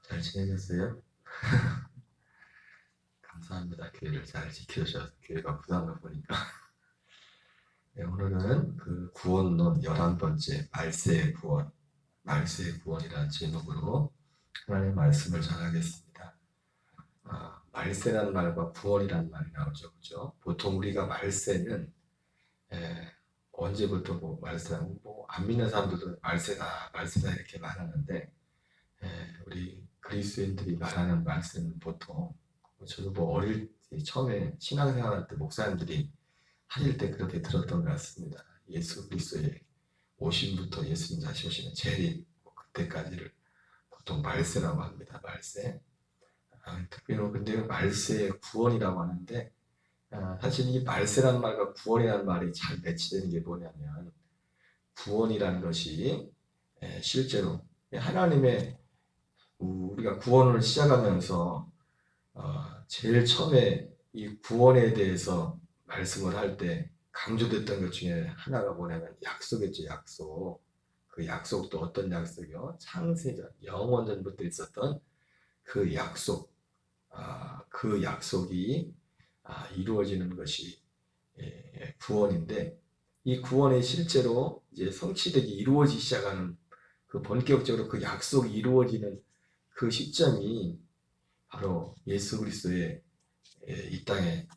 잘 지내셨어요? 감사합니다. 교회를 잘 지켜주셔서 교회가 부담을 보니까. 네, 오늘은 그 구원론 11번째 말세의 구원이라는 제목으로 하나님의 말씀을 전하겠습니다. 말세라는 말과 구원이라는 말이 나오죠. 그죠? 보통 우리가 말세는 에, 언제부터 뭐 말세라고 뭐안 믿는 사람들도 말세다 이렇게 말하는데 우리 그리스도인들이 말하는 말씀은 보통 저도 뭐 어릴 때 처음에 신앙생활할 때 목사님들이 하실 때 그렇게 들었던 것 같습니다. 예수 그리스도의 오심부터 예수님 다시 오시는 재림 그때까지를 보통 말세라고 합니다. 말세. 특별히 근데 말세의 구원이라고 하는데 사실 이 말세라는 말과 구원이라는 말이 잘 매치되는 게 뭐냐면 구원이라는 것이 실제로 하나님의 우리가 구원을 시작하면서 제일 처음에 이 구원에 대해서 말씀을 할 때 강조됐던 것 중에 하나가 뭐냐면 약속이죠. 약속. 그 약속도 어떤 약속이요? 창세전, 영원전부터 있었던 그 약속. 그 약속이 이루어지는 것이 구원인데 이 구원이 실제로 이제 성취되기 이루어지기 시작하는 그 본격적으로 그 약속이 이루어지는 그 시점이 바로 예수 그리스도의 이 땅에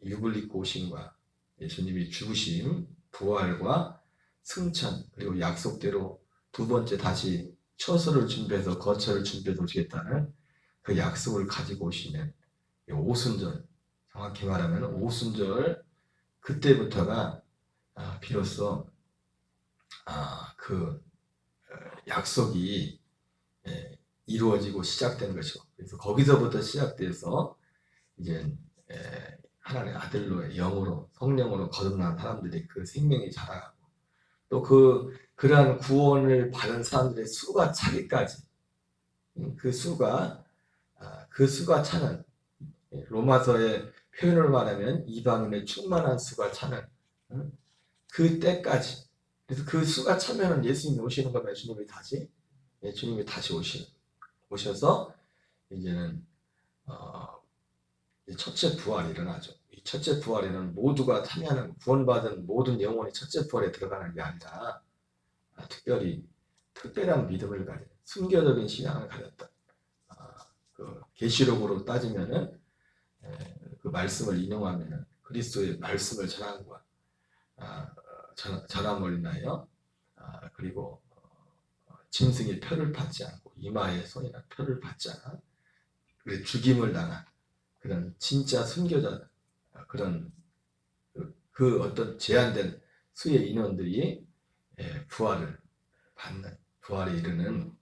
육을 입고 오심과 예수님이 죽으심, 부활과 승천 그리고 약속대로 두 번째 다시 처소를 준비해서 거처를 준비해서 오시겠다는 그 약속을 가지고 오시는 오순절, 정확히 말하면 오순절 그때부터가 비로소 그 약속이 이루어지고 시작된 것이고 그래서 거기서부터 시작돼서 이제 하나님의 아들로 영으로 성령으로 거듭난 사람들이 그 생명이 자라가고 또 그러한 구원을 받은 사람들의 수가 차기까지 그 수가 차는 로마서의 표현을 말하면 이방인의 충만한 수가 차는 그 때까지 그래서 그 수가 차면은 예수님이 오시는 거면 주님이 다시 오셔서 이제는 첫째 부활이 일어나죠. 이 첫째 부활에는 모두가 참여하는 구원받은 모든 영혼이 첫째 부활에 들어가는 게 아니라 특별한 믿음을 가진 순교적인 신앙을 가졌다. 그 계시록으로 따지면은 그 말씀을 인용하면은 그리스도의 말씀을 전함과 전함을 인하여 그리고 짐승의 표를 받지 않고 이마에 손이나 표를 받지 않아 죽임을 당한 그런 진짜 순교자 그런 그 어떤 제한된 수의 인원들이 부활에 이르는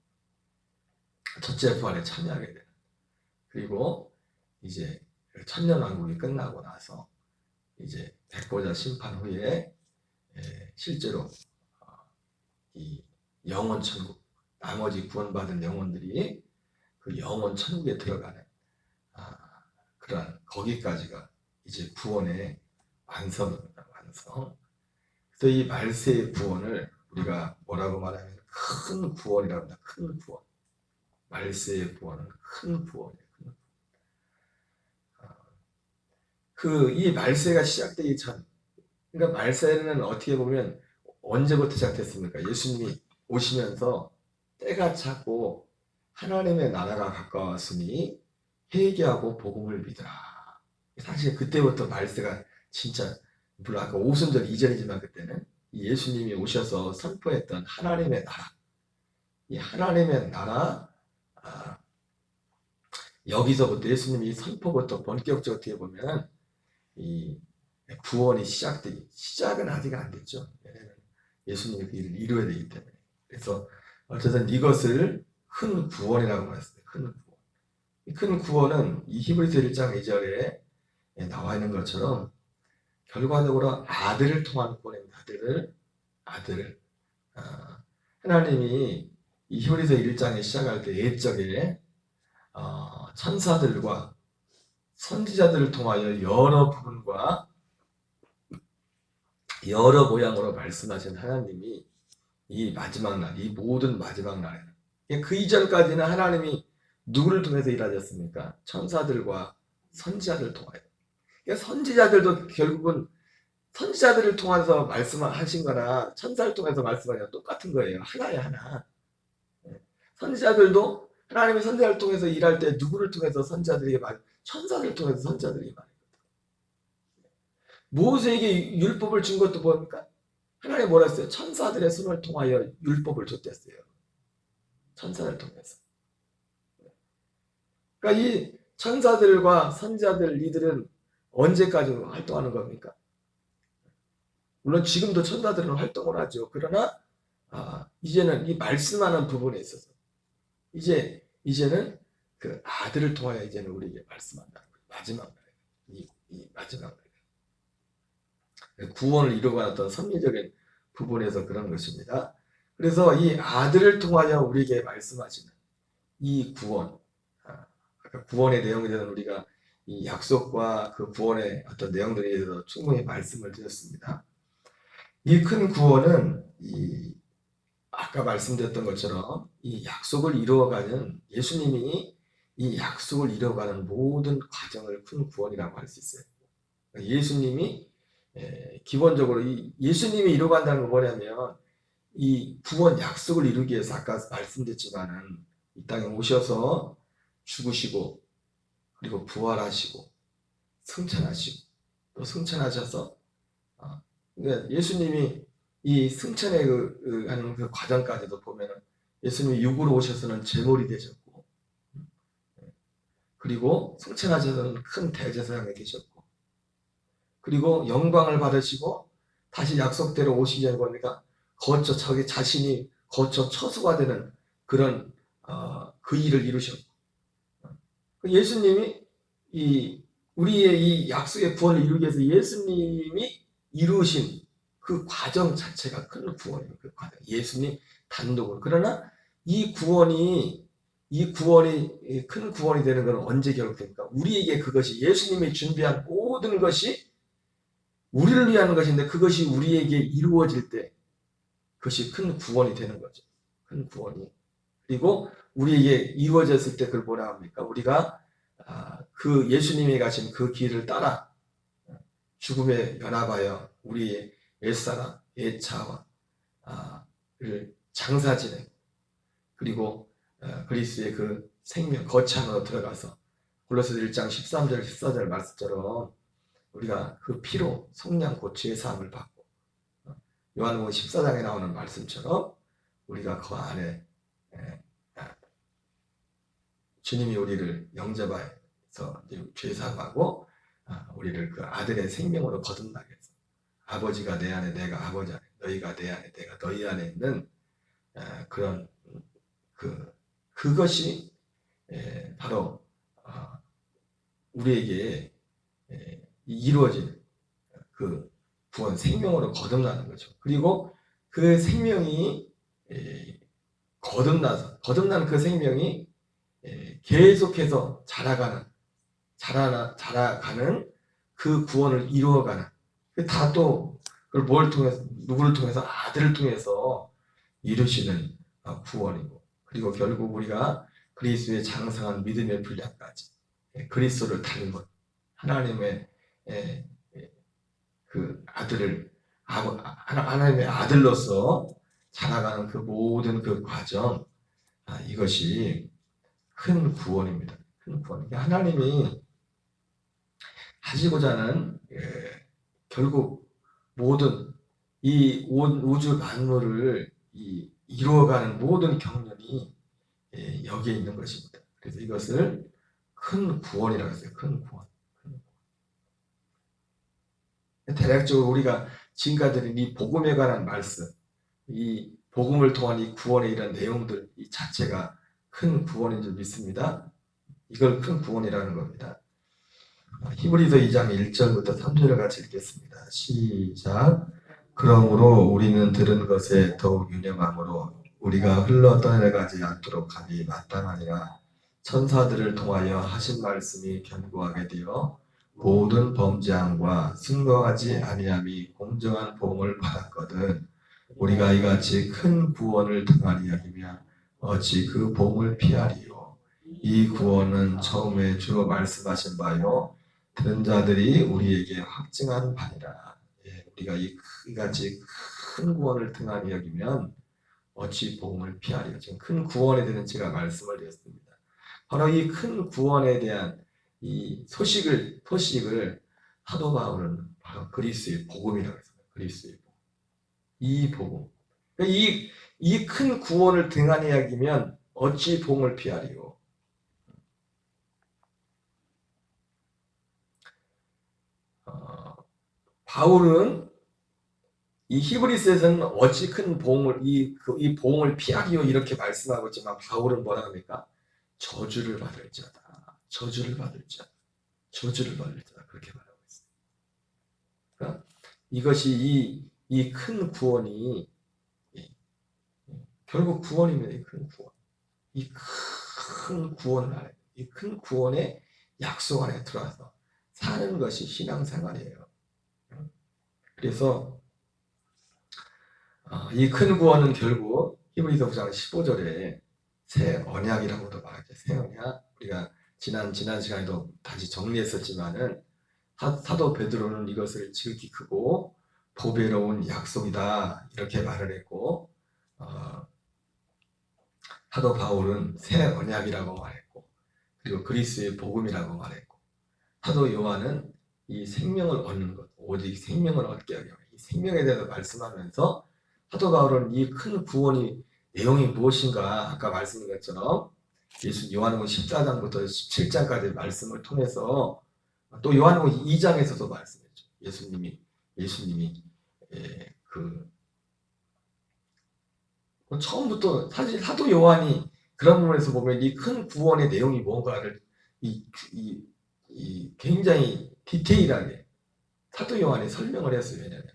첫째 부활에 참여하게 되는 그리고 이제 천년왕국이 끝나고 나서 이제 백보자 심판 후에 실제로 이 영원 천국 나머지 구원받은 영혼들이 그 영원 천국에 들어가는 그러한 거기까지가 이제 구원의 완성입니다. 완성. 그래서 이 말세의 구원을 우리가 뭐라고 말하면 큰 구원이라고 합니다. 큰 구원. 말세의 구원은 큰 구원이에요. 이 말세가 시작되기 전, 그러니까 말세는 어떻게 보면 언제부터 시작됐습니까? 예수님이 오시면서 때가 차고 하나님의 나라가 가까웠으니 회개하고 복음을 믿으라. 사실 그때부터 말세가 진짜 물론 아까 오순절 이전이지만 그때는 예수님이 오셔서 선포했던 하나님의 나라 이 하나님의 나라 여기서부터 예수님이 선포부터 본격적으로 어떻게 보면 이 구원이 시작은 아직 안 됐죠. 예수님이 그 일을 이루어야 되기 때문에 그래서 어쨌든 이것을 큰 구원이라고 말했습니다. 큰 구원은 이 히브리서 1장 2절에 나와 있는 것처럼 결과적으로 아들을 통한 구원입니다. 아들을 하나님이 이 히브리서 1장에 시작할 때 옛적에 천사들과 선지자들을 통하여 여러 부분과 여러 모양으로 말씀하신 하나님이 이 마지막 날, 이 모든 마지막 날에는 그 이전까지는 하나님이 누구를 통해서 일하셨습니까? 천사들과 선지자들을 통하여. 그러니까 선지자들도 결국은 선지자들을 통해서 말씀하신 거나 천사를 통해서 말씀하신 거나 똑같은 거예요. 하나에 하나. 선지자들도 하나님의 선지자를 통해서 일할 때 누구를 통해서 선지자들에게 천사들을 통해서 선지자들에게 말해요. 모세에게 율법을 준 것도 뭡니까? 하나님 뭐라 했어요? 천사들의 손을 통하여 율법을 줬댔어요. 천사를 통해서. 그러니까 이 천사들과 선지자들 이들은 언제까지 활동하는 겁니까? 물론 지금도 천사들은 활동을 하죠. 그러나 이제는 이 말씀하는 부분에 있어서 이제는 그 아들을 통하여 이제는 우리에게 말씀한다는 거예요. 마지막 날, 이 마지막 날 구원을 이루어가는 어떤 선미적인 부분에서 그런 것입니다. 그래서 이 아들을 통하여 우리에게 말씀하시는 이 구원, 아까 구원의 내용에 대해서 우리가 이 약속과 그 구원의 어떤 내용들에 대해서 충분히 말씀을 드렸습니다. 이 큰 구원은 아까 말씀드렸던 것처럼 이 약속을 이루어가는 예수님이 이 약속을 이루어가는 모든 과정을 큰 구원이라고 할 수 있어요. 예수님이 기본적으로 예수님이 이루어간다는 건 뭐냐면 이 구원 약속을 이루기 위해서 아까 말씀드렸지만은 이 땅에 오셔서 죽으시고 그리고 부활하시고 승천하시고 또 승천하셔서 그러니까 예수님이 이 승천의 하는 그 과정까지도 보면은 예수님이 육으로 오셔서는 제물이 되셨고 그리고 승천하셔서는 큰 대제사장에 계셨고 그리고 영광을 받으시고 다시 약속대로 오시기 전에 보니까 거쳐 자기 자신이 거쳐 처수가 되는 그런 그 일을 이루셨고 예수님이 우리의 이 약속의 구원을 이루기 위해서 예수님이 이루신 그 과정 자체가 큰 구원이에요. 그 과정. 예수님 단독으로. 그러나 이 구원이 큰 구원이 되는 것은 언제 결국됩니까? 우리에게 그것이 예수님이 준비한 모든 것이 우리를 위한 것인데 그것이 우리에게 이루어질 때 그것이 큰 구원이 되는 거죠. 큰 구원이. 그리고 우리에게 이루어졌을 때 그걸 뭐라 합니까? 우리가 그 예수님이 가신 그 길을 따라 죽음에 연합하여 우리의 옛사람, 옛자와 를 장사 지내고 그리고 그리스도의 그 생명 거창으로 들어가서 골로새서 1장 13절 14절 말씀처럼 우리가 그 피로 성량 고치의 사함을 받고 요한복음 14장에 나오는 말씀처럼 우리가 그 안에 주님이 우리를 영접하여서 죄사하고 우리를 그 아들의 생명으로 거듭나게 해서 아버지가 내 안에 내가 아버지 안에 너희가 내 안에 내가 너희 안에 있는 그런 그것이 바로 우리에게 이루어진 그 구원 생명으로 거듭나는 거죠. 그리고 그 생명이 거듭나는 그 생명이 계속해서 자라가는 그 구원을 이루어가는 다 또 그걸 뭘 통해서 누구를 통해서 아들을 통해서 이루시는 구원이고 그리고 결국 우리가 그리스도의 장성한 믿음의 분량까지 그리스도를 닮은 하나님의 그 아들을 하나님의 아들로서 자라가는 그 모든 그 과정 이것이 큰 구원입니다. 큰 구원. 하나님이 하시고자 하는 결국 모든 이 우주 만물을 이루어가는 모든 경륜이 여기에 있는 것입니다. 그래서 이것을 큰 구원이라고 했어요. 큰 구원. 대략적으로 우리가 지금까지 드린 이 복음에 관한 말씀, 이 복음을 통한 이 구원의 이런 내용들 이 자체가 큰 구원인 줄 믿습니다. 이걸 큰 구원이라는 겁니다. 히브리서 2장 1절부터 3절을 같이 읽겠습니다. 시작. 그러므로 우리는 들은 것에 더욱 유념함으로 우리가 흘러 떠내가지 않도록 하기 마땅하니라. 천사들을 통하여 하신 말씀이 견고하게 되어 모든 범죄함과 승거하지 아니함이 공정한 보응을 받았거든. 우리가 이같이 큰 구원을 당하리 여기며 어찌 그 보응을 피하리요. 이 구원은 처음에 주로 말씀하신 바요 들은 자들이 우리에게 확증한 바니라. 예, 우리가 이같이 큰 구원을 등한히 여기면 어찌 복음을 피하리요. 지금 큰 구원에 대한 제가 말씀을 드렸습니다. 바로 이 큰 구원에 대한 이 소식을 사도 바울은 바로 그리스도의 복음이라고 했습니다. 그리스도의 복음. 이 복음. 이 큰 구원을 등한히 여기면 어찌 복음을 피하리요. 바울은 이 히브리서에서는 어찌 큰 복음을 이 복음을 피하리요 이렇게 말씀하고 있지만 바울은 뭐라 합니까? 저주를 받을지어다. 저주를 받을지어다. 저주를 받을지어다. 그렇게 말하고 있어요. 그러니까 이것이 이 큰 구원이 결국 구원입니다. 이 큰 구원. 이 큰 구원 안에 이 큰 구원의 약속 안에 들어와서 사는 것이 신앙생활이에요. 그래서 이 큰 구원은 결국 히브리서 9장 15절에 새 언약이라고도 말하죠. 새 언약. 우리가 지난 시간에도 다시 정리했었지만은 사도 베드로는 이것을 지극히 크고 보배로운 약속이다 이렇게 말을 했고 사도 바울은 새 언약이라고 말했고 그리고 그리스도의 복음이라고 말했고 사도 요한은 이 생명을 얻는 것 오직 생명을 얻게 하려 이 생명에 대해서 말씀하면서 사도 바울은 이 큰 구원이 내용이 무엇인가 아까 말씀드린 것처럼 요한복음 14장부터 17장까지 말씀을 통해서 또 요한복음 2장에서도 말씀했죠. 예수님이 처음부터 사실 사도 요한이 그런 부분에서 보면 이 큰 구원의 내용이 뭔가를 굉장히 디테일하게 사도 요한이 설명을 했어요. 왜냐하면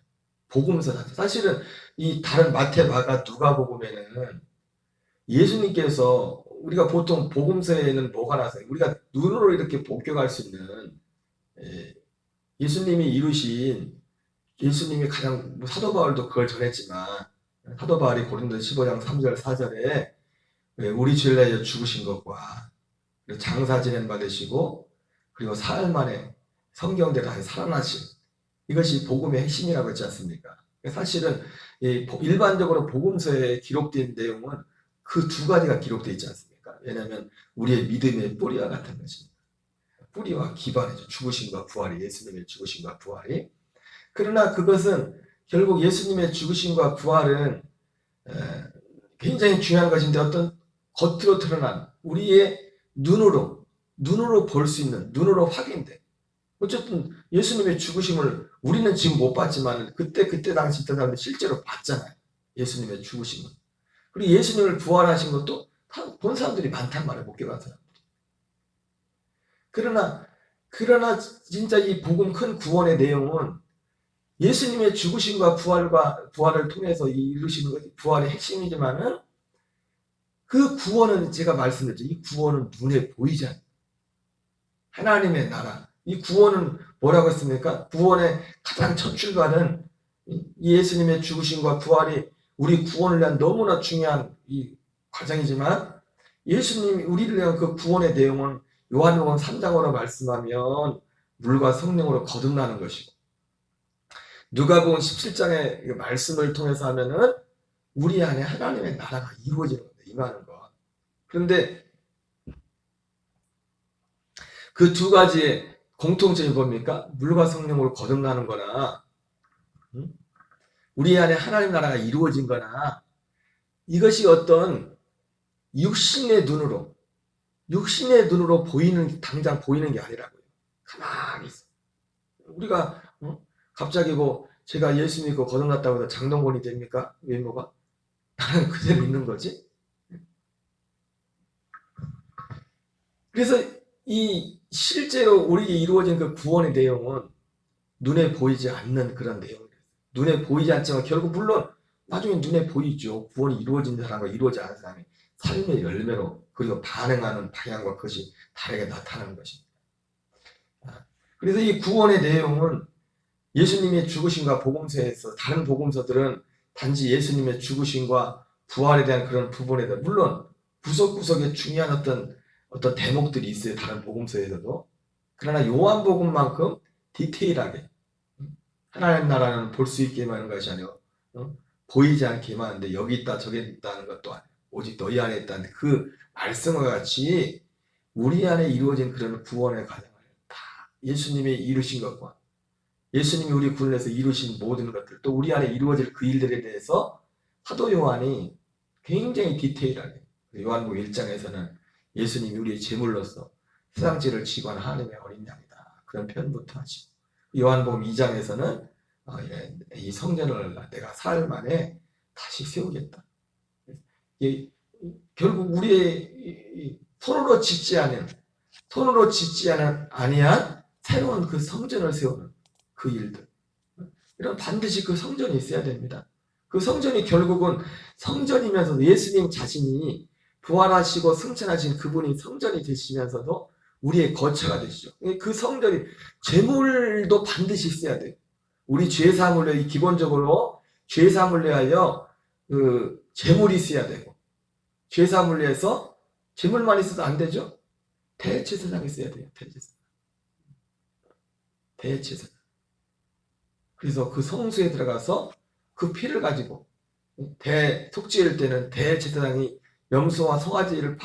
복음서 사실은 이 다른 마태, 마가, 누가복음에는 예수님께서 우리가 보통 복음서에는 뭐가 나서요? 우리가 눈으로 이렇게 목격할 수 있는 예수님이 이루신 예수님이 가장 사도 바울도 그걸 전했지만 사도 바울이 고린도 15장 3절 4절에 우리 죄를 위하여 죽으신 것과 장사 지낸 받으시고 그리고 사흘 만에 성경대로 살아나신 이것이 복음의 핵심이라고 했지 않습니까? 사실은 일반적으로 복음서에 기록된 내용은 그 두 가지가 기록되어 있지 않습니까? 왜냐하면 우리의 믿음의 뿌리와 같은 것입니다. 뿌리와 기반이죠. 죽으심과 부활이 예수님의 죽으심과 부활이. 그러나 그것은 결국 예수님의 죽으심과 부활은 굉장히 중요한 것인데 어떤 겉으로 드러난 우리의 눈으로 볼 수 있는 눈으로 확인돼. 어쨌든 예수님의 죽으심을 우리는 지금 못 봤지만 그때 당시 있던 사람들 실제로 봤잖아요. 예수님의 죽으심을. 그리고 예수님을 부활하신 것도 본 사람들이 많단 말이에요. 목격한 사람들이. 그러나 진짜 이 복음 큰 구원의 내용은 예수님의 죽으심과 부활을 통해서 이루시는 것이 부활의 핵심이지만은 그 구원은 제가 말씀드렸죠. 이 구원은 눈에 보이지 않아요. 하나님의 나라. 이 구원은 뭐라고 했습니까? 구원의 가장 첫 출발은 예수님의 죽으심과 부활이 우리 구원을 위한 너무나 중요한 이 과정이지만 예수님이 우리를 위한 그 구원의 내용은 요한복음 3장으로 말씀하면 물과 성령으로 거듭나는 것이고 누가복음 17장의 말씀을 통해서 하면은 우리 안에 하나님의 나라가 이루어지는 겁니다. 임하는 것. 그런데 그 두 가지의 공통점이 뭡니까? 물과 성령으로 거듭나는 거나 우리 안에 하나님 나라가 이루어진 거나 이것이 어떤 육신의 눈으로 당장 보이는 게 아니라고요. 가만히 있어. 우리가 갑자기 제가 예수 믿고 거듭났다고 해서 장동건이 됩니까? 외모가? 나는 그대로 있는 거지. 그래서 이 실제로 우리에게 이루어진 그 구원의 내용은 눈에 보이지 않는 그런 내용이에요. 눈에 보이지 않지만 결국 물론 나중에 눈에 보이죠. 구원이 이루어진 사람과 이루어지지 않은 사람이 삶의 열매로 그리고 반응하는 방향과 그것이 다르게 나타나는 것입니다. 그래서 이 구원의 내용은 예수님의 죽으심과 복음서에서 다른 복음서들은 단지 예수님의 죽으심과 부활에 대한 그런 부분에 대해 물론 구석구석에 중요한 어떤 어떤 대목들이 있어요. 다른 복음서에서도. 그러나 요한복음만큼 디테일하게 하나님 나라는 볼 수 있게만 하는 것이 아니고 보이지 않게만 하는데 여기 있다 저기 있다는 것도 아니에요. 오직 너희 안에 있다는 그 말씀과 같이 우리 안에 이루어진 그런 구원의 과정을 다 예수님이 이루신 것과 예수님이 우리 구원에서 이루신 모든 것들 또 우리 안에 이루어질 그 일들에 대해서 사도 요한이 굉장히 디테일하게 요한복음 1장에서는 예수님이 우리의 제물로서 세상죄를 지고 한 하나님의 어린 양이다. 그런 표현부터 하시고 요한복음 2장에서는 이 성전을 내가 사흘 만에 다시 세우겠다. 결국 우리의 손으로 짓지 않은 아니한 새로운 그 성전을 세우는 그 일들. 이런 반드시 그 성전이 있어야 됩니다. 그 성전이 결국은 성전이면서도 예수님 자신이 부활하시고 승천하신 그분이 성전이 되시면서도 우리의 거처가 되시죠. 그 성전이 제물도 반드시 있어야 돼요. 우리 죄사함을 위해 기본적으로 죄사함을 위하여 그 제물이 있어야 되고 죄사함을 위해서 제물만 있어도 안 되죠. 대제사장이 있어야 돼요. 대제사장. 그래서 그 성소에 들어가서 그 피를 가지고 속죄일 때는 대제사장이 염소와 송아지를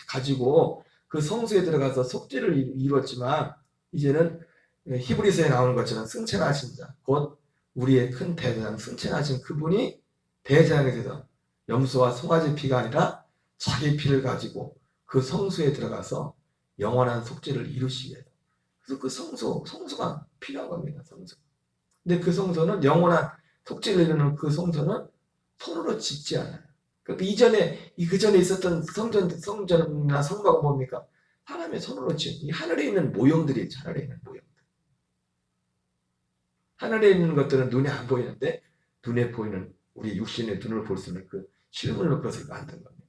가지고 그 성소에 들어가서 속죄를 이루었지만 이제는 히브리서에 나오는 것처럼 승천하신 자, 곧 우리의 큰 대제사장 승천하신 그분이 대제사장이 돼서 염소와 송아지 피가 아니라 자기 피를 가지고 그 성소에 들어가서 영원한 속죄를 이루시기 위해서. 그래서 그 성소가 필요한 겁니다. 성소. 근데 그 성소는 영원한 속죄를 이루는 그 성소는 손으로 짓지 않아요. 그러니까 그 전에 있었던 성전이나 성막은 뭡니까? 사람의 손으로 지은 이 하늘에 있는 모형들이 하늘에 있는 모형들. 하늘에 있는 것들은 눈에 안 보이는데 눈에 보이는 우리 육신의 눈을 볼 수 있는 그 실물로 그것을 만든 겁니다.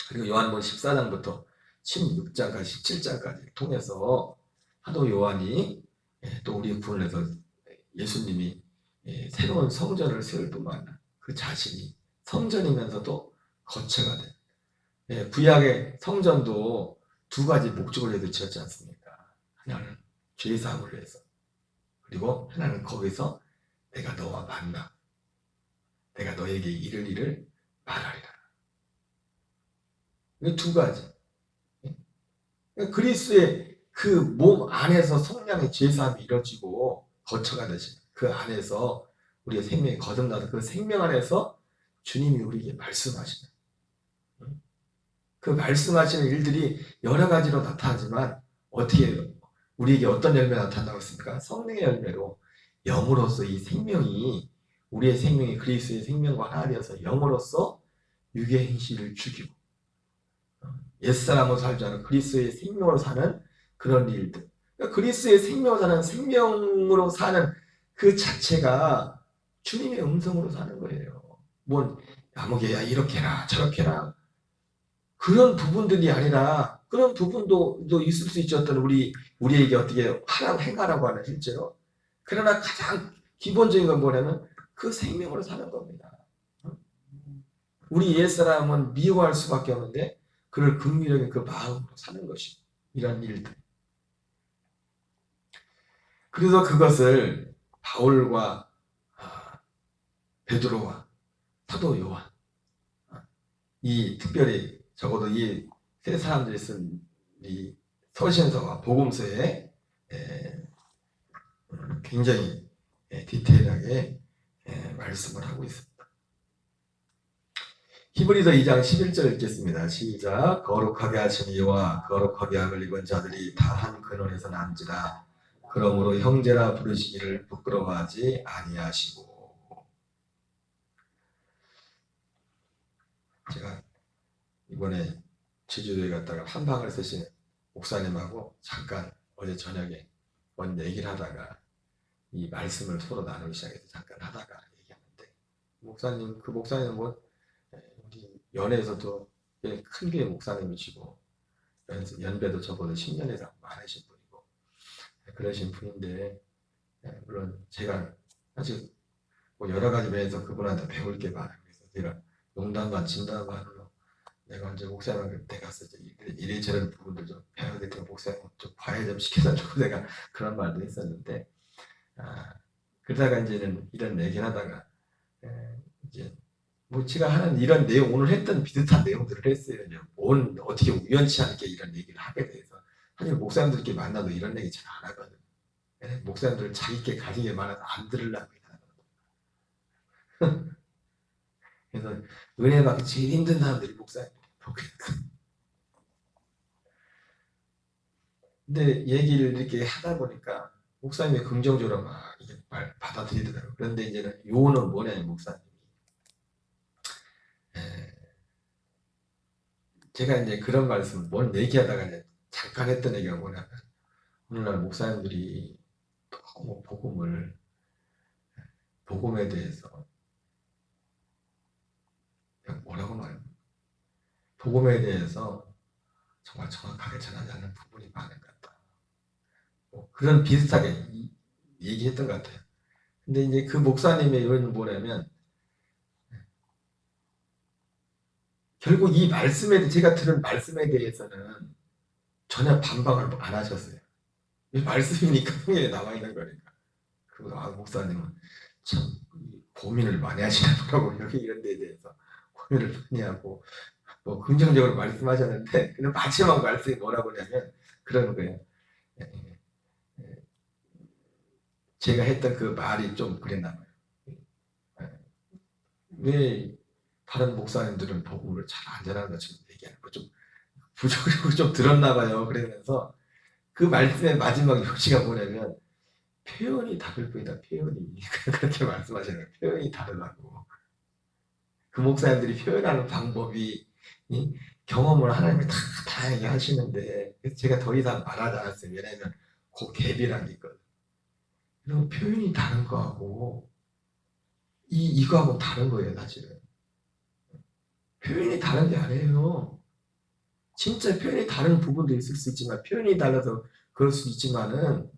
그리고 요한복음 14장부터 16장까지 17장까지 통해서 사도 요한이 또 우리 구원에서 예수님이 새로운 성전을 세울 뿐만 아니라 그 자신이 성전이면서도 거처가 된 구약의 성전도 두 가지 목적을 위해서 지었지 않습니까? 하나는 죄사함을 위해서 그리고 하나는 거기서 내가 너와 만나 내가 너에게 이를 일을 말하리라. 이 두 가지. 그리스도의 그 몸 안에서 성령의 죄사함이 이루어지고 거처가 되신 그 안에서 우리의 생명이 거듭나서 그 생명 안에서 주님이 우리에게 말씀하시는 그 말씀하시는 일들이 여러 가지로 나타나지만 어떻게 우리에게 어떤 열매가 나타나고 있습니까? 성령의 열매로 영으로서 이 생명이 우리의 생명이 그리스도의 생명과 하나 되어서 영으로서 육의 행실을 죽이고 옛사람으로 살지 않은 그리스도의 생명으로 사는 그런 일들. 그러니까 그리스도의 생명으로 사는 생명으로 사는 그 자체가 주님의 음성으로 사는 거예요. 뭔 아무개야 이렇게 해라 저렇게 해라 그런 부분들이 아니라 그런 부분도 있을 수 있죠. 어떤 우리에게 어떻게 하라고 행하라고 하는 실제로. 그러나 가장 기본적인 건 뭐냐면 그 생명으로 사는 겁니다. 우리 옛사람은 미워할 수밖에 없는데 그를 긍휼하게 그 마음으로 사는 것이 이런 일들. 그래서 그것을 바울과 베드로와 사도 요한 이 특별히 적어도 이 세 사람들이 쓴 이 서신서와 복음서에 굉장히 디테일하게 말씀을 하고 있습니다. 히브리서 2장 11절 읽겠습니다. 시작. 거룩하게 하신 이와 거룩하게 함을 입은 자들이 다 한 근원에서 난지라. 그러므로 형제라 부르시기를 부끄러워하지 아니하시고. 제가 이번에 제주도에 갔다가 한방을 쓰신 목사님하고 잠깐 어제 저녁에 뭔 얘기를 하다가 이 말씀을 서로 나누기 시작해서 잠깐 하다가 얘기하는데 그 목사님은 뭐 우리 연에서도 큰 교회 목사님이시고 연배도 저보다 10년 이상 많으신 분이고 그러신 분인데 물론 제가 사실 뭐 여러 가지 면에서 그분한테 배울 게 많아요. 그래서 제가 농담 반 진담 반으로 내가 이제 목사님 그때 가서 이래저래 부분들 좀 배워야겠다. 목사님 좀 과외 좀 시켜달라고 내가 그런 말도 했었는데, 그러다가 이제는 이런 얘기를 하다가, 이제 뭐 제가 하는 이런 내용, 오늘 했던 비슷한 내용들을 했어요. 어떻게 우연치 않게 이런 얘기를 하게 돼서. 사실 목사님들끼리 만나도 이런 얘기 잘 안 하거든. 목사님들 자기께 가진 게 많아서 안 들으려고 하거든. 그래서 은혜 받기 제일 힘든 사람들이 목사님들이 보게. 근데 얘기를 이렇게 하다 보니까 목사님이 긍정적으로 막 이게 받아들이더라고요. 그런데 이제는 요는 뭐냐면 목사님이 제가 이제 그런 말씀을 뭘 얘기하다가 이제 잠깐 했던 얘기가 뭐냐면, 오늘날 목사님들이 너무 복음에 대해서 뭐라고 말해요? 복음에 대해서 정말 정확하게 전하지 않는 부분이 많은 것 같다. 뭐 그런 비슷하게 얘기했던 것 같아요. 근데 이제 그 목사님의 요인은 뭐냐면, 결국 이 말씀에, 제가 들은 말씀에 대해서는 전혀 반박을 안 하셨어요. 이 말씀이니까 성경에 나와 있는 거니까. 그리고 목사님은 참 고민을 많이 하시더라고요. 여기 이런 데에 대해서 고민을 많이 하고 뭐 긍정적으로 말씀하셨는데, 근데 마지막 말씀이 뭐라고 하냐면 그러는 거예요. 제가 했던 그 말이 좀 그랬나 봐요. 왜 다른 목사님들은 복음을 잘 안 전하는 것처럼 얘기하는 거 좀 부정적으로 좀 들었나 봐요. 그러면서 그 말씀의 마지막 요지가 뭐냐면, 표현이 다를 뿐이다. 표현이 그렇게 말씀하시는 거예요. 표현이 다르다고. 그 목사님들이 표현하는 방법이 경험을 하나님이 다 다양하게 하시는데, 그래서 제가 더 이상 말하지 않았어요. 왜냐하면 그 갭이라는 게 있거든. 그리고 표현이 다른 거하고 이거하고 다른 거예요. 사실은 표현이 다른 게 아니에요. 진짜 표현이 다른 부분도 있을 수 있지만, 표현이 달라서 그럴 수 있지만은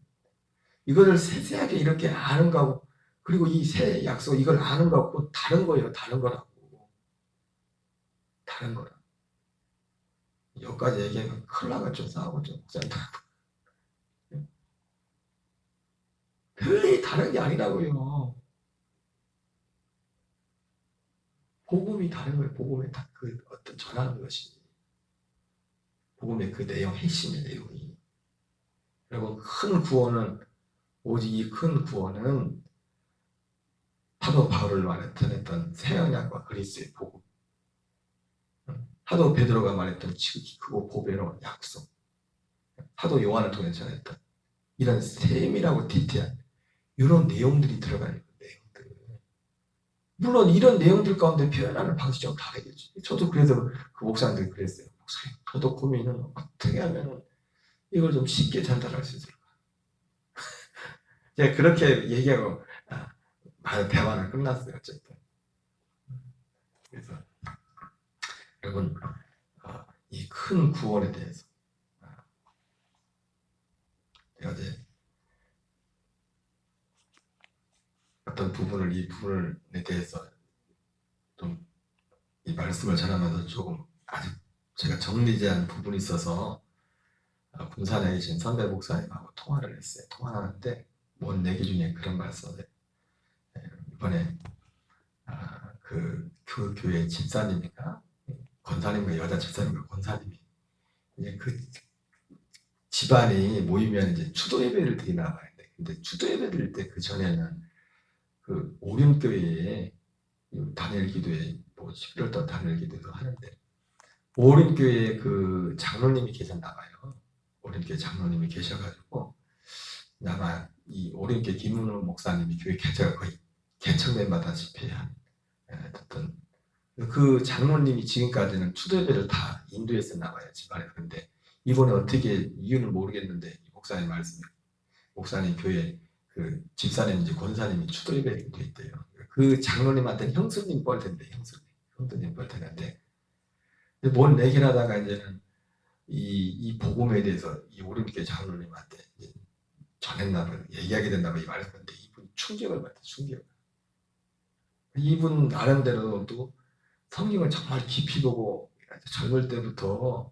이거를 세세하게 이렇게 아는 거하고, 그리고 이 새 약속 이걸 아는 거하고 다른 거예요. 다른 거라고. 다른 거라. 여기까지 얘기하면 큰일 나겠죠. 싸우겠죠. 목사님들하고. 표현이 다른 게 아니라고요. 복음이 다른 거예요. 복음의 그 어떤 전하는 것이. 복음의 그 내용, 핵심의 내용이. 그리고 큰 구원은, 오직 이 큰 구원은 사도 바울을 말했던 새 언약과 그리스도의 복음, 사도 베드로가 말했던 지극히 크고 보배로운 약속, 사도 요한을 통해 전했던 이런 세밀하고 디테일한 이런 내용들이 들어가는 내용들. 물론 이런 내용들 가운데 표현하는 방식이 좀 다르겠죠. 저도 그래서 그 목사님들이 그랬어요. 목사님, 저도 고민은 어떻게 하면 이걸 좀 쉽게 전달할 수 있을까? 제가 그렇게 얘기하고 대화는 끝났어요. 어쨌든. 그래서 여러분, 이 큰 구원에 대해서 제가 이제 어떤 부분을, 이 부분에 대해서 좀 이 말씀을 전하면서 조금 아직 제가 정리된 부분이 있어서 군산에 계신 선배 목사님하고 통화를 했어요. 통화하는데 뭔 얘기 중에 그런 말씀을, 이번에 그 교회 집사님인가 권사님과 여자 집사님과 권사님이 이제 그 집안이 모이면 이제 추도 예배를 드리나 봐요. 근데 추도 예배 드릴 때 그 전에는 그 오륜교회에 단일 기도에 뭐 11월달 단일 기도도 하는데, 오륜교회에 그 장로님이 계셨나 봐요. 오륜교회 장로님이 계셔가지고 아마 이 오륜교회 김문호 목사님이 교회 개척을 거의 개척맨마다시피 한 어떤 그 장로님이 지금까지는 추도 예배를 다 인도했었나 봐요, 집안에. 그런데 이번에 어떻게 이유는 모르겠는데 목사님 말씀에, 목사님 교회 그 집사님인지 권사님이 추도 예배를 인도했대요. 그 장로님한테는 형수님 뻘 텐데, 형수님 뻘 텐데, 뭔 얘기를 하다가 이제는 이 복음에 대해서 이 오륜교회 장로님한테 전했나 봐요. 얘기하게 된다 봐, 이 말을 했는데 이분 충격을 받았어요. 충격. 이분 나름대로도 성경을 정말 깊이 보고 젊을 때부터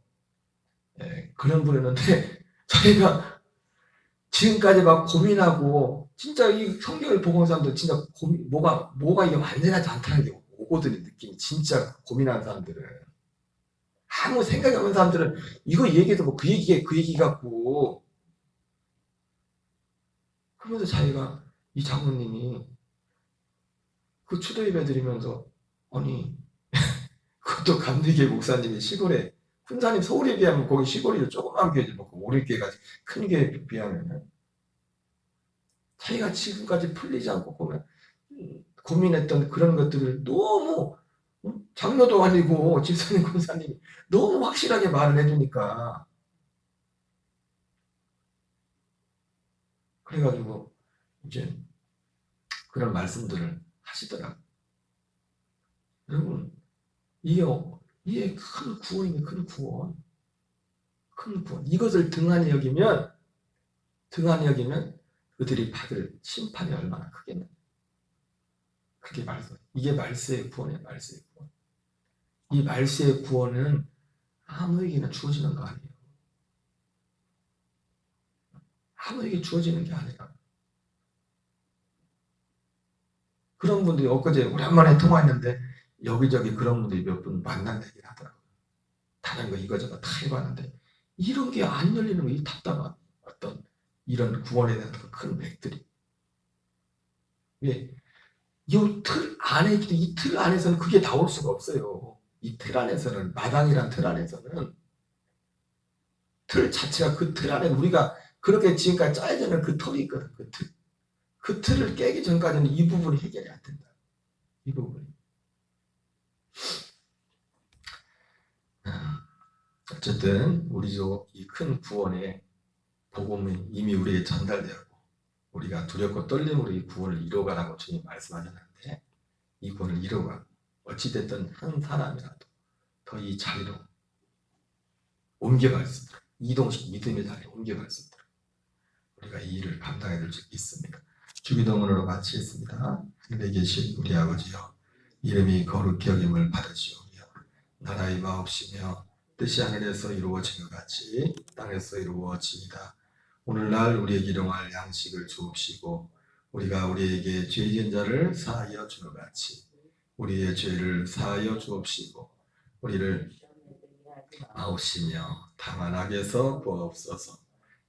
그런 분이었는데 저희가 지금까지 막 고민하고 진짜 이 성경을 보고 온 사람들 진짜 뭐가 이게 완전하지 않다는 게 오거든요. 느낌이 진짜 고민하는 사람들은 아무 생각이 없는 사람들은 이거 얘기해도 뭐 그 얘기 같고 그러면서 자기가 이 장모님이 그 추도 예배 드리면서 아니 그것도 감리교회 목사님이 시골에 훈사님 서울에 비하면 거기 시골이 조그만 교회지 뭐 오리교회가 큰 교회에 비하면 자기가 지금까지 풀리지 않고 보면 고민했던 그런 것들을 너무 장로도 아니고 집사님 권사님이 너무 확실하게 말을 해주니까 그래가지고 이제 그런 말씀들을 하시더라고요. 여러분 이게 큰 구원이네. 큰 구원. 이것을 등한히 여기면 그들이 받을 심판이 얼마나 크겠나. 그게 이게 말세의 구원이에요. 말세의 구원. 이 말세의 구원은 아무에게나 주어지는 거 아니에요. 아무에게 주어지는 게 아니라. 그런 분들이 엊그제 오랜만에 통화했는데 여기저기 그런 분들이 몇 분 만난 얘기를 하더라고요. 다른 거 이거저거 다 해봤는데 이런 게 안 열리는 거, 이 답답한 어떤 이런 구원에 대한 큰 맥들이. 왜? 이 틀 안에서는 그게 나올 수가 없어요. 이 틀 안에서는, 마당이란 틀 안에서는 틀 자체가 그 틀 안에 우리가 그렇게 지금까지 짜여지는 그 털이 있거든. 그 틀을 깨기 전까지는 이 부분이 해결이 안 된다. 이 부분이. 어쨌든 우리도 이 큰 구원의 복음이 이미 우리에게 전달되었고 우리가 두렵고 떨림으로 이 구원을 이루어가라고 주님 말씀하셨는데 이 구원을 이루어가고 어찌됐든 한 사람이라도 더 이 자리로 옮겨갈 수 있도록 이동식 믿음의 자리에 옮겨갈 수 있도록 우리가 이 일을 감당해야 될 줄 믿습니다. 주기도문으로 마치겠습니다. 하늘에 계신 우리 아버지여 이름이 거룩히 여김을 받으시오며 나라의 마옵시며 뜻이 하늘에서 이루어진 것 같이 땅에서 이루어지이다. 오늘날 우리에게 일용할 양식을 주옵시고 우리가 우리에게 죄 지은 자를 사하여 준 것 같이 우리의 죄를 사하여 주옵시고 우리를 마옵시며 다만 악에서 구하옵소서.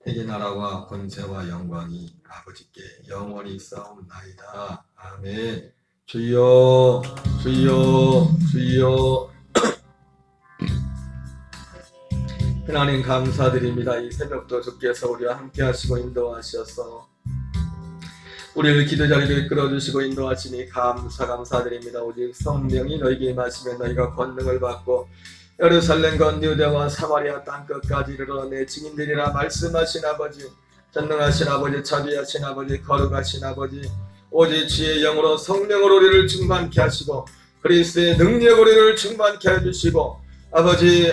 대개 나라와 권세와 영광이 아버지께 영원히 싸움나이다. 아멘. 주여 주여 주여. 하나님 감사드립니다. 이 새벽도 주께서 우리와 함께 하시고 인도하셔서 우리를 기도자리로 이끌어주시고 인도하시니 감사드립니다. 오직 성령이 너희에게 임하시면 너희가 권능을 받고 예루살렘 건 유대와 사마리아 땅끝까지 이르러 내 증인되리라 말씀하신 아버지, 전능하신 아버지, 자비하신 아버지, 거룩하신 아버지, 오직 주의 영으로 성령으로 우리를 충만케 하시고 그리스도의 능력으로 우리를 충만케 해주시고 아버지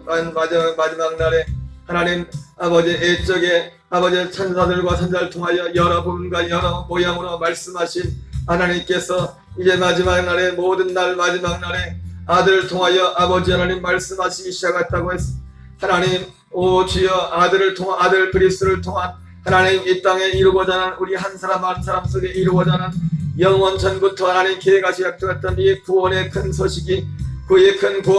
마지막 날에 하나님 아버지 애적에 아버지 천사들과 선자를 통하여 여러 부분과 여러 모양으로 말씀하신 하나님께서 이제 마지막 날에 모든 날 마지막 날에 아들을 통하여 아버지 하나님 말씀하시기 시작했다고 했습니다. 하나님 오 주여 아들 그리스도를 통한 하나님 이 땅에 이루고자 하는 우리 한 사람 한 사람 속에 이루고자 하는 영원 전부터 하나님 계획하시 약속했던 이 구원의 큰 소식이 그의 큰 구원